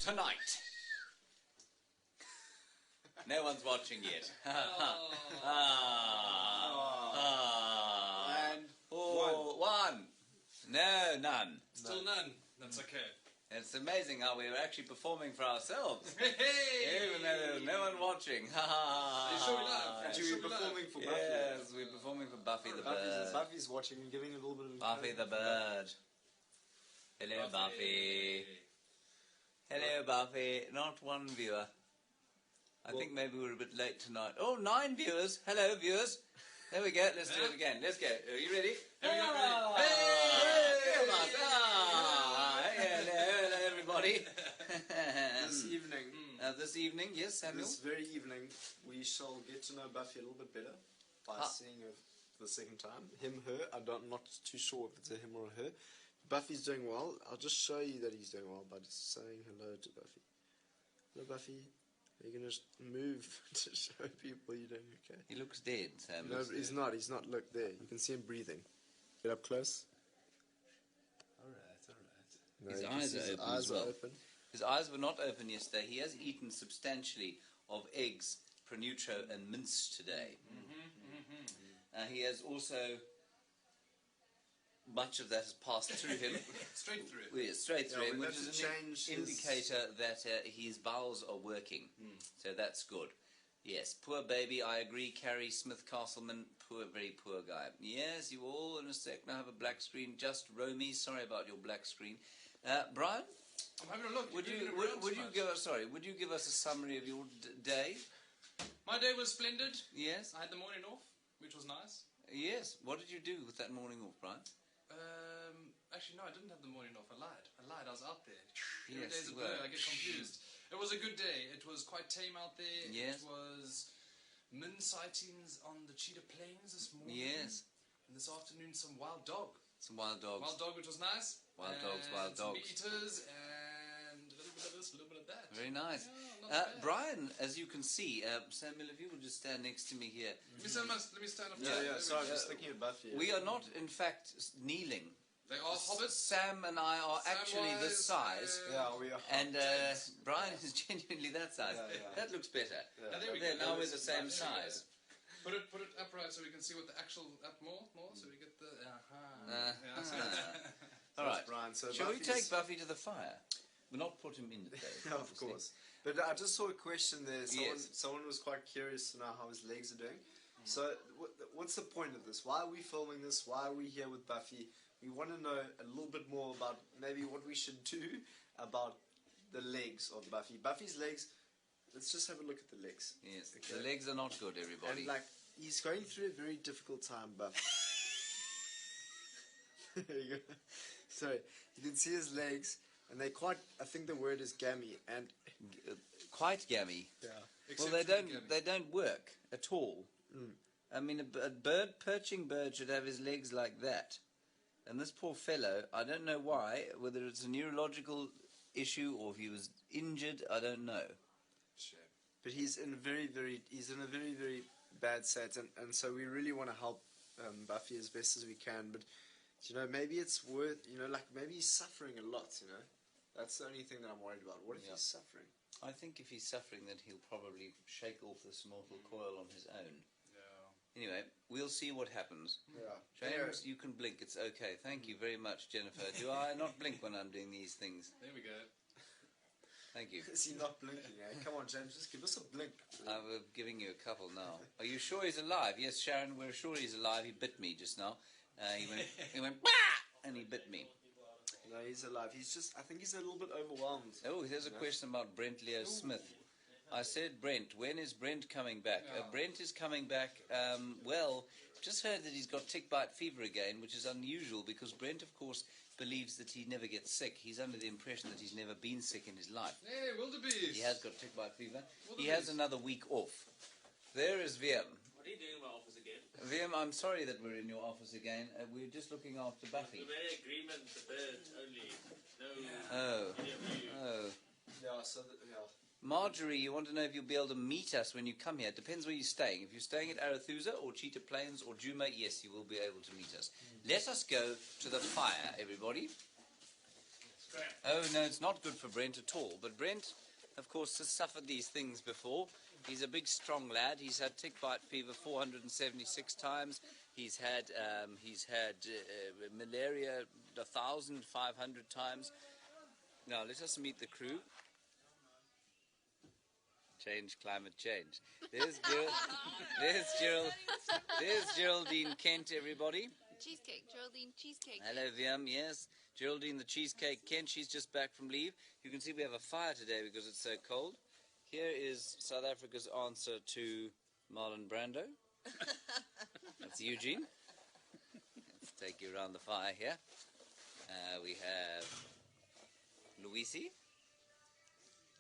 tonight. No one's watching yet. And one. No, none. Still none. That's okay. It's amazing how we're actually performing for ourselves. Hey! Even though there's no one watching. Are you sure we're live? actually, we're performing for Buffy. Yes, we're performing for Buffy the bird. Buffy's watching and giving a little bit of Buffy the bird. Hello, Buffy. Hello, Buffy. Not one viewer. I think maybe we're a bit late tonight. Oh, 9 viewers. Hello, viewers. There we go. Let's do it again. Let's go. Are you ready? Ready? Hello, everybody. This evening, This evening, yes, Samuel? this very evening, we shall get to know Buffy a little bit better by seeing her for the second time. Him, her. I'm not too sure if it's a him or a her. Buffy's doing well. I'll just show you that he's doing well by just saying hello to Buffy. Hello, Buffy. Are you going to move to show people you're doing okay? He looks dead, Sam. No, he's not. He's not. Look there. You can see him breathing. Get up close. His eyes are open as well. His eyes were not open yesterday. He has eaten substantially of eggs, pronutro, and mince today. He has also... Much of that has passed through him. Straight through. Yeah, straight through him, which is an his... indicator that his bowels are working. So that's good. Yes, poor baby, I agree. Carrie Smith Castleman, very poor guy. Yes, you all in a sec now have a black screen. Just Romy, sorry about your black screen. Brian? I'm having a look. Would you give us a summary of your day? My day was splendid. Yes. I had the morning off, which was nice. Yes. What did you do with that morning off, Brian? Actually, no, I didn't have the morning off. I lied. I was out there. Yes, Days you ago, were. I get confused. It was a good day. It was quite tame out there. Yes. It was min sightings on the Cheetah Plains this morning. Yes. And this afternoon, some wild dog. Some wild dogs. Wild dog, which was nice. Wild dogs, wild some dogs. meat eaters, and a little bit of this, a little bit of that. Very nice. Yeah, not bad. Brian, as you can see, Samuel, if you will just stand next to me here. Let me stand up. Yeah. Sorry, I'm just thinking of Buffy. We are not, in fact, kneeling. They are hobbits. Sam and I are actually this size. Yeah, we are. And Brian is genuinely that size. Yeah. That looks better. Yeah. There we go. Now we're the same size. Put it upright so we can see what the actual up more so we get the All right. Brian, so Shall we Buffy's- take Buffy to the fire? We'll not put him in today. Yeah, of course. But I just saw a question there. Yes. Someone was quite curious to know how his legs are doing. So, what's the point of this? Why are we filming this? Why are we here with Buffy? We want to know a little bit more about maybe what we should do about the legs of Buffy. Buffy's legs. Let's just have a look at the legs. Yes. Okay. The legs are not good, everybody. And he's going through a very difficult time, Buffy. There you go. Sorry, you can see his legs, and they're quite. I think the word is gammy, and Quite gammy. yeah. Well, they don't work at all. I mean, a perching bird should have his legs like that. And this poor fellow, I don't know why, whether it's a neurological issue or if he was injured, I don't know. But he's in a very, very bad state, and so we really want to help Buffy as best as we can. But maybe it's worth, maybe he's suffering a lot. That's the only thing that I'm worried about. What if he's suffering? I think if he's suffering, then he'll probably shake off this mortal coil on his own. Anyway, we'll see what happens. Yeah. James, you can blink. It's okay. Thank you very much, Jennifer. Do I not blink when I'm doing these things? There we go. Thank you. Is he not blinking? Eh? Come on, James, just give us a blink. I'm giving you a couple now. Are you sure he's alive? Yes, Sharon, we're sure he's alive. He bit me just now. He went, bah! And he bit me. No, he's alive. I think he's a little bit overwhelmed. Oh, here's a question about Brent Leo Smith. I said, Brent, when is Brent coming back? Brent is coming back, just heard that he's got tick bite fever again, which is unusual because Brent, of course, believes that he never gets sick. He's under the impression that he's never been sick in his life. Hey, wildebeest! He has got tick bite fever. He has another week off. There is VM. What are you doing in my office again? VM, I'm sorry that we're in your office again. We're just looking after Buffy. We made an agreement, the birds only. No. Oh. Yeah, yeah. Marjorie, you want to know if you'll be able to meet us when you come here. It depends where you're staying. If you're staying at Arethusa or Cheetah Plains or Djuma, yes, you will be able to meet us. Let us go to the fire, everybody. Oh, no, it's not good for Brent at all. But Brent, of course, has suffered these things before. He's a big, strong lad. He's had tick bite fever 476 times. He's had malaria 1,500 times. Now, let us meet the crew. Climate change. There's Geraldine Kent, everybody. Cheesecake, Geraldine Cheesecake. Hello, Viam, yes. Geraldine the Cheesecake Kent, she's just back from leave. You can see we have a fire today because it's so cold. Here is South Africa's answer to Marlon Brando. That's Eugene. Let's take you around the fire here. We have Louise.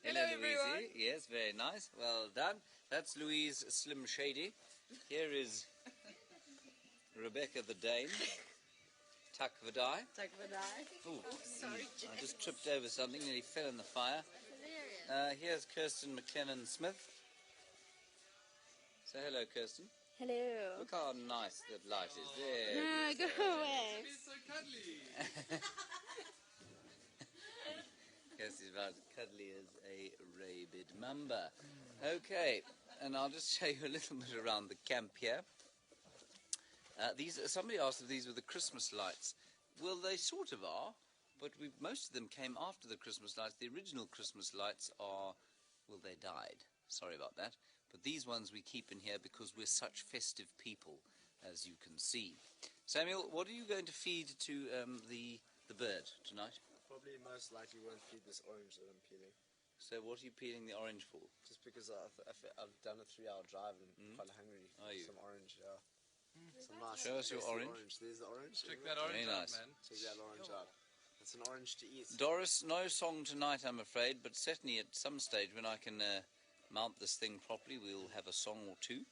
Hello, everyone. Louise. Yes, very nice. Well done. That's Louise Slim Shady. Here is Rebecca the Dane. Tuck Vadai. Tuck Vadai. Oh, sorry, I just tripped over something, nearly fell in the fire. Here's Kirsten McLennan Smith. Say hello, Kirsten. Hello. Look how nice that light is. There. No, go away. It's so cuddly. Kirsten's about as cuddly as a rabid mamba. Okay, and I'll just show you a little bit around the camp here. Somebody asked if these were the Christmas lights. Well, they sort of are, but most of them came after the Christmas lights. The original Christmas lights they died. Sorry about that. But these ones we keep in here because we're such festive people, as you can see. Samuel, what are you going to feed to the bird tonight? Probably most likely won't feed this orange that I'm peeling. So what are you peeling the orange for? Just because I've done a 3-hour drive and I'm quite hungry. Are you? Some orange, yeah. Some nice. Show us your orange. There's the orange. Check that orange Very out, nice. man. Check that orange out. It's an orange to eat. Doris, no song tonight, I'm afraid, but certainly at some stage when I can mount this thing properly, we'll have a song or two.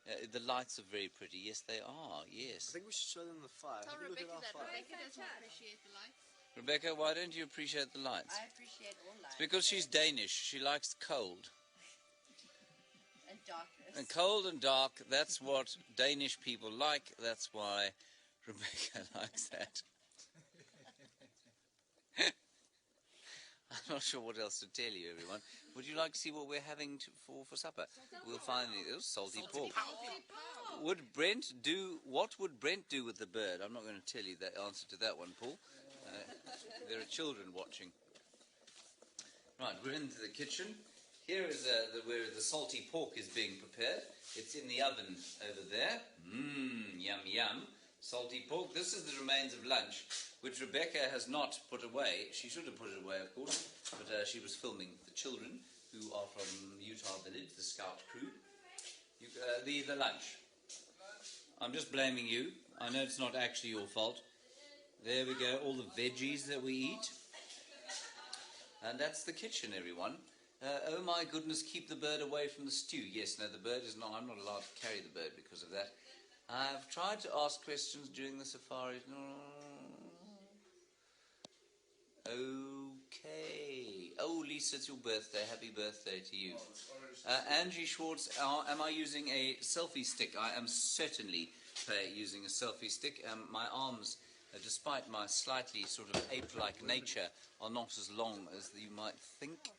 The lights are very pretty. Yes, they are. Yes. I think we should show them the fire. Tell Have a look Rebecca at our that fire. Rebecca doesn't appreciate the lights. Rebecca, why don't you appreciate the lights? I appreciate all lights. It's because she's Danish. She likes cold. And darkness. And cold and dark, that's what Danish people like. That's why Rebecca likes that. I'm not sure what else to tell you, everyone. Would you like to see what we're having for supper? We'll find it. Salty pork. What would Brent do with the bird? I'm not going to tell you the answer to that one, Paul. There are children watching. Right, we're into the kitchen. Here is where the salty pork is being prepared. It's in the oven over there. Yum, yum. Salty pork. This is the remains of lunch, which Rebecca has not put away. She should have put it away, of course, but she was filming the children, who are from Utah Village, the scout crew. The lunch. I'm just blaming you. I know it's not actually your fault. There we go, all the veggies that we eat. And that's the kitchen, everyone. Oh my goodness, keep the bird away from the stew. Yes, no, the bird is not, I'm not allowed to carry the bird because of that. I've tried to ask questions during the safari. Okay. Oh, Lisa, it's your birthday. Happy birthday to you. Angie Schwartz, am I using a selfie stick? I am certainly using a selfie stick. My arms, despite my slightly sort of ape-like nature, are not as long as you might think.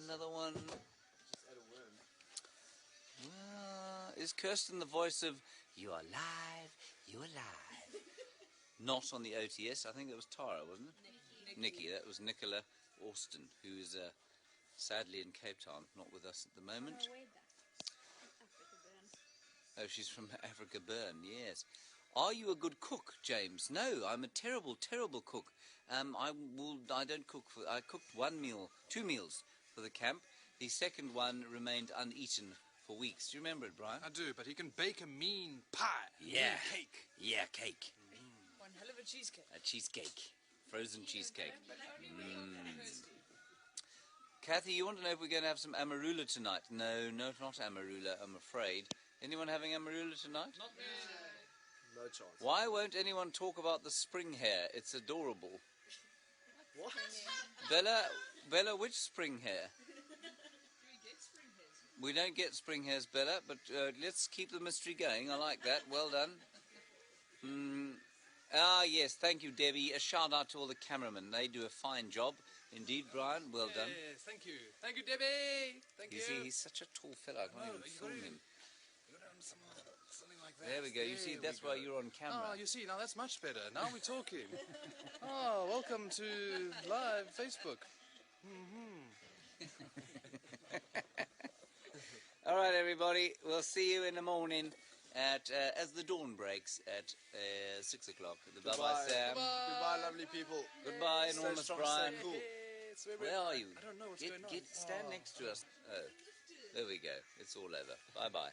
Another one. Is Kirsten the voice of "You Are Live, You Are Live"? Not on the OTS. I think it was Tara, wasn't it? Nikki. That was Nicola Austin, who is sadly in Cape Town, not with us at the moment. Oh, she's from Africa Burn, yes. Are you a good cook, James? No, I'm a terrible, terrible cook. I don't cook. I cooked 2 meals for the camp. The second one remained uneaten for weeks. Do you remember it, Bryan? I do, but he can bake a mean pie. Yeah. Mean cake. Yeah, cake. One hell of a cheesecake. A cheesecake. Frozen cheesecake. Kathy, you want to know if we're going to have some amarula tonight? No, not amarula, I'm afraid. Anyone having amarula tonight? Not me. No chance. Why won't anyone talk about the spring hair? It's adorable. What? Bella, which spring hair? We don't get spring hairs, Bella, but let's keep the mystery going. I like that. Well done. Ah, yes, thank you, Debbie. A shout out to all the cameramen. They do a fine job. Indeed, Brian, well done. Yes, thank you. Thank you, Debbie. Thank you. You see, he's such a tall fella. I can't even film him. Something like that. There we go. You see, that's why you're on camera. Oh, you see, now that's much better. Now we're talking. Oh, welcome to live Facebook. All right, everybody. We'll see you in the morning at as the dawn breaks at 6 o'clock. Bye-bye, Sam. Goodbye, lovely people. Goodbye, Stay enormous strong, Brian. stay cool. Where are you? I don't know what's Get, going on. stand next to us. Oh, there we go. It's all over. Bye-bye.